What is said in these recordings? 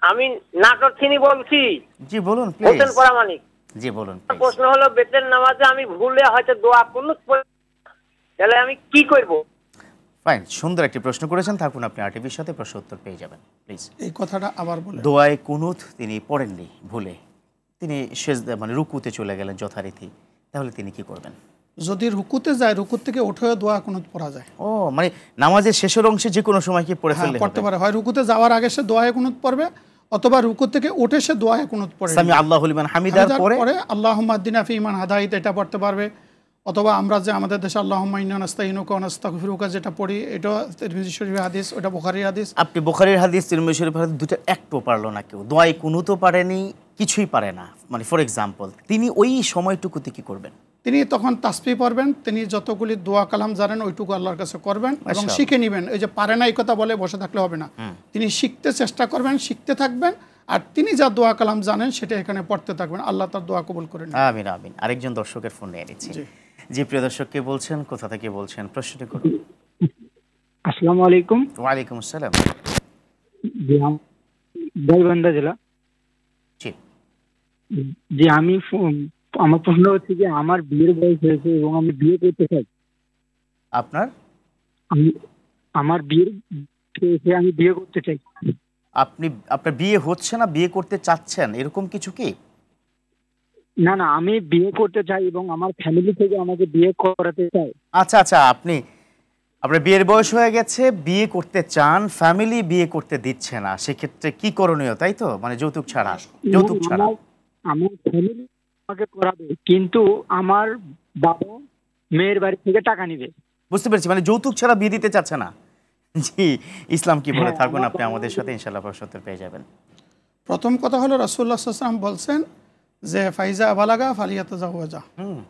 আমি নাটোর থেকে বলছি। জি বলুন প্লিজ। হোসেন পরামানিক। জি বলুন। প্রশ্ন হলো বেতের নামাজে আমি ভুলে হয়তো দোয়া কুনুত পড়ি, তাহলে আমি কি করব? ফাইন, সুন্দর একটি প্রশ্ন করেছেন। থাকুন, আপনি আরটিভির সাথে প্রশ্ন উত্তর পেয়ে যাবেন প্লিজ। এই কথাটা আবার বলেন। দোয়ায়ে কুনুত তিনি পড়েননি ভুলে, তিনি সেজদা মানে রুকুতে চলে গেলেন যথারীতি, তাহলে তিনি কি করবেন? যদি রুকুতে যায়, রুকুত থেকে উঠে দোয়া কুনুত পড়া যায়। ও মানে নামাজের শেষের অংশে যে কোনো সময় কি পড়ে ফেললে পড়তে পারে। হয় রুকুতে যাওয়ার আগে সে দোয়ায়ে কুনুত পড়বে, অথবা রুকু থেকে উঠে সে দোয়ায়ে কুনুত পড়ে সামি আল্লাহু লিমান হামিদার পরে আল্লাহুম্মা আহদিনা ফিমান হাদাইত এটা পড়তে পারবে। অথবা আমরা যে আমাদের দেশে আল্লাহুম্মা ইন্না নাস্তাইনুকা ওয়া নাস্তাগফিরুকা যেটা পড়ি, এটা তিরমিজি শরীফের হাদিস, ওটা বুখারীর হাদিস। আপনি বুখারীর হাদিস, তিরমিজি শরীফের হাদিস দুটো একটু পারলো না কেউ, দোয়ায়ে কুনুতও পারেনি, কিছুই পারে না। মানে ফর এক্সাম্পল তিনি ওই সময়টুকুতে কি করবেন? তিনি তখন তাসবিহ পড়বেন, তিনি যতগুলি দোয়া কালাম জানেন ওইটুকু আল্লাহর কাছে করবেন এবং শিখে নেবেন। এই যে পারে না এই কথা বলে বসে থাকলে হবে না, তিনি শিখতে চেষ্টা করবেন, শিখতে থাকবেন, আর তিনি যা দোয়া কালাম জানেন সেটা এখানে পড়তে থাকবেন। আল্লাহ তার দোয়া কবুল করেন। আমিন আমিন। আরেকজন দর্শকের ফোন নিয়ে নিচ্ছি। জি প্রিয় দর্শক, কে বলছেন, কোথা থেকে বলছেন, প্রশ্নটি করুন। আসসালামু আলাইকুম। ওয়ালাইকুম আসসালাম। জি গাইবান্ধা জেলা। জি আমি আমার প্রশ্ন হচ্ছে যে আমার বিয়ের বয়স হয়েছে এবং আমি বিয়ে করতে চাই। আপনার? আমার বিয়ের হয়েছে, আমি বিয়ে করতে চাই। আপনার বিয়ে হচ্ছে না, বিয়ে করতে চাচ্ছেন, এরকম কিছু কি? না না, আমি বিয়ে করতে চাই এবং আমার ফ্যামিলি থেকে আমাকে বিয়ে করাতে চায়। আচ্ছা আচ্ছা, আপনার বিয়ের বয়স হয়ে গেছে, বিয়ে করতে চান, ফ্যামিলি বিয়ে করতে দিচ্ছে না, সেক্ষেত্রে কি করণীয়, তাই তো? মানে যৌতুক ছাড়া? যৌতুক ছাড়া আমার ফ্যামিলি আমাকে করাবে, কিন্তু আমার বাবা মেয়ের বাড়ি থেকে টাকা নিবে। বুঝতে পেরেছি, মানে যৌতুক ছাড়া বিয়ে দিতে চাচ্ছে না। জি, ইসলাম কি বলে? থাকুন আপনি আমাদের সাথে, ইনশাআল্লাহ প্রশ্ন উত্তর পেয়ে যাবেন। প্রথম কথা হলো রাসূলুল্লাহ সাল্লাল্লাহু আলাইহি ওয়াসাল্লাম বলছেন যে ফাইজা বালাগা ফালিয়াতাজাওয়াজা,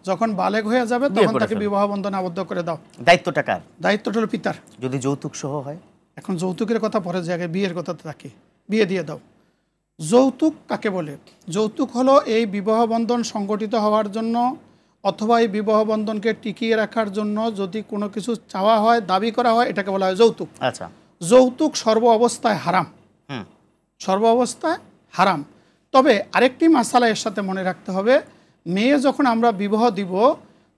যখন বালেগ হয়ে যাবে তখন তাকে বিবাহ বন্ধনে আবদ্ধ করে দাও। দায়িত্বটা কার? দায়িত্বটা হলো পিতার। যদি যৌতুক সহ হয়? এখন যৌতুকের কথা পরে জায়গায়, বিয়ের কথা থাকে, বিয়ে দিয়ে দাও। যৌতুক কাকে বলে? যৌতুক হলো এই বিবাহ বন্ধন সংগঠিত হওয়ার জন্য অথবা এই বিবাহ বন্ধনকে টিকিয়ে রাখার জন্য যদি কোনো কিছু চাওয়া হয়, দাবি করা হয়, এটাকে বলা হয় যৌতুক। আচ্ছা, যৌতুক সর্ব অবস্থায় হারাম, সর্ব অবস্থায় হারাম। তবে আরেকটি মাসালা এর সাথে মনে রাখতে হবে, মেয়ে যখন আমরা বিবাহ দিব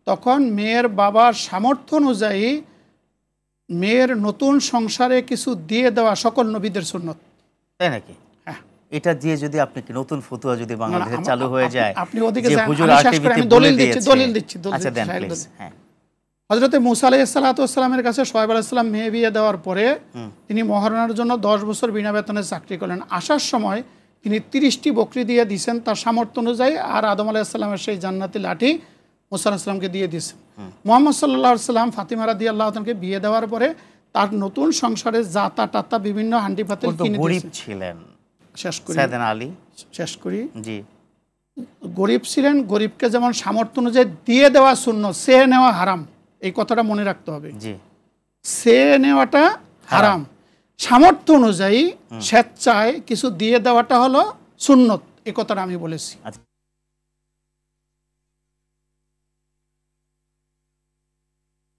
তখন মেয়ের বাবার সামর্থ্য অনুযায়ী মেয়ের নতুন সংসারে কিছু দিয়ে দেওয়া সকল নবীদের সুন্নত। তাই নাকি? হ্যাঁ। এটা দিয়ে যদি আপনি নতুন ফতোয়া যদি বাংলাদেশে চালু হয়ে যায়, আপনি ওদিকে যান, আমি দলিল দিচ্ছি। আচ্ছা দেন প্লিজ। হ্যাঁ, হযরত মূসা আলাইহিস সালাতু ওয়াস সালামের কাছে শুআয়ব আলাইহিস সালাম মেয়ে বিয়ে দেওয়ার পরে তিনি মহারণার জন্য 10 বছর বিনা বেতনে চাকরি করলেন। আসার সময় তিনি 30টি বকরি দিয়ে দিয়েছেন তার সামর্থ্য অনুযায়ী, আর আদম আলাইহিস সালামের সেই জান্নাতি লাঠি মূসা আলাইহিস সালামকে দিয়ে দিয়েছেন। মুহাম্মদ সাল্লাল্লাহু আলাইহি সাল্লাম ফাতিমা রাদিয়াল্লাহু তাআলাকে বিয়ে দেওয়ার পরে তার নতুন সংসারে জাতা টাতা বিভিন্ন হান্ডি পাতিল কিনে দিয়েছেন। গরীব ছিলেন, শেষ করি সাইয়েদনা আলী, শেষ করি। জি, গরীব ছিলেন, গরীবকে যেমন সামর্থ্য অনুযায়ী দিয়ে দেওয়া সুন্নাত, সে নেওয়া হারাম, এই কথাটা মনে রাখতে হবে। জি, সে নেওয়াটা হারাম, সামর্থ্য অনুযায়ী স্বেচ্ছায় কিছু দিয়ে দেওয়াটা হলো সুন্নত, এই কথাটা আমি বলেছি।